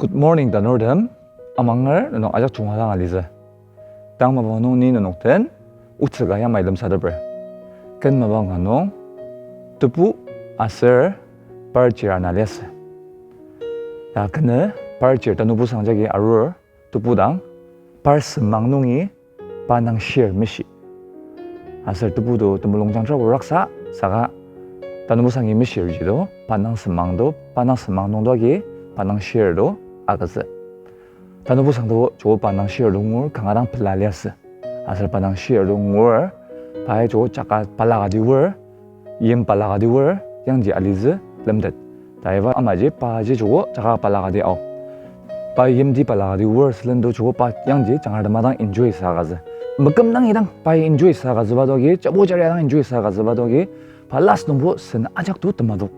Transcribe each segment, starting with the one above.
Good morning da nordem amangır no ajak chunghalang alize tang mabang ni no ten utsaga ya mailem sadaber ken mabang ano tupu aser parchir anales ya kene parchir tanubu sangjagi arur tupudang pars mangnungi panang share mishi aser tupudo tumulongjang trawo raksa saga tanubu sangi mishi rido panang semangdo panang semangnongdogi panang share do 아가스 단어부 상도 조 반낭 시어롱을 강하랑 플라리아스 아슬 반낭 시어롱을 바에 조 작가 발라가디월 이엠 발라가디월 양지 알리즈 렘댓 다이바 아마지 바지 조고 작가 발라가디 아오 바 이엠디 발라가디월 슬렌도 조고 바 양지 장하르마당 인조이 사가즈 먹금당이당 바이 인조이 사가즈 바도기 쪼보자리당 인조이 사가즈 바도기 발라스 농부 선 아작도 뜸마도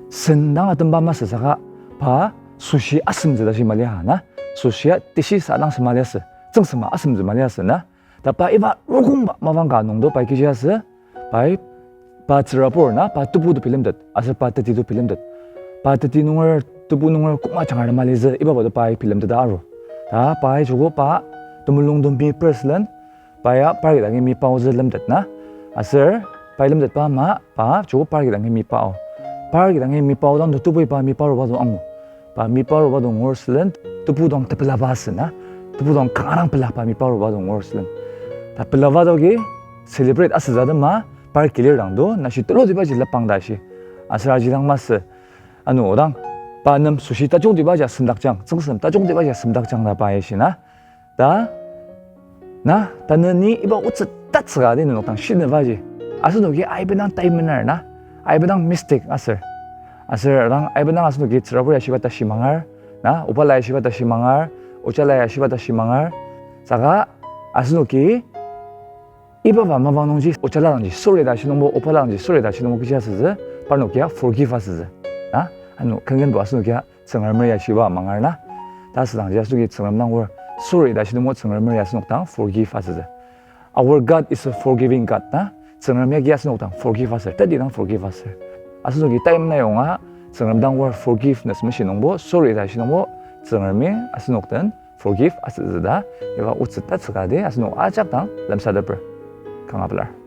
선당 어떤 바마스 사가 바 수시 아슴즈다 시말리아나 수시야 뜻이 사당 스말리아스 정스마 아슴즈 말리아스나 다바 이바 로공바 마방가 농도 바이키지아스 바이 바츠라포나 바투부도 필름듯 아스 바트티도 필름듯 바트티 농을 투부 농을 꼬마 장하르 말리즈 이바바도 바이 필름듯 아로 다 바이 주고 바 도물롱돈 비 퍼슬런 바야 파기당이 미 파우즈 름듯나 아스 바이름듯 바마 바 주고 파기당이 미 파오 파기당이 미 파오던 투부이 바 미 파로 바도 앙고 바 미파로 바도 ngorslен tupu동 tapilabasna tupudong kangarang pilapa miparu bado ngorslен tapilavadogi celebrate asjada ma par kilirangdo nashi tolo diba jilla pangdashi asrajidang mas anu odang panam sushi ta jong diba ja smdakjang tsungsum ta jong diba ja smdakjang na baeshina da na tanani iba utsa tatsga de no tang shine baji asnogi aibenang taimenar na aibenang mistake asr 아스랑 아이브당 아스노 게 트러블 야시바타 시망알 나 오팔라 야시바타 시망알 오찰라 야시바타 시망알 사가 아스노기 이바바 마바농지 오찰라랑지 소리다 시노모 오팔라랑지 소리다 시노모 그시아스즈 파노키야 forgive us 나 아노 근근도 아스노기야 정얼머 야시바 망알나 다스당 야스노기 정얼망월 소리다 시노모 정얼머 야스노당 forgive us our God is a forgiving God 나 정얼머 야스노당 forgive us 때리랑 forgive us 아스노기 타임 내용아 정엄당 월 forgiveness 미시농보 sorry 다시농보 정엄미 아스노든 forgive 아스즈다 이와 우츠따츠가데 아스노 아작당 람사더버 강아블라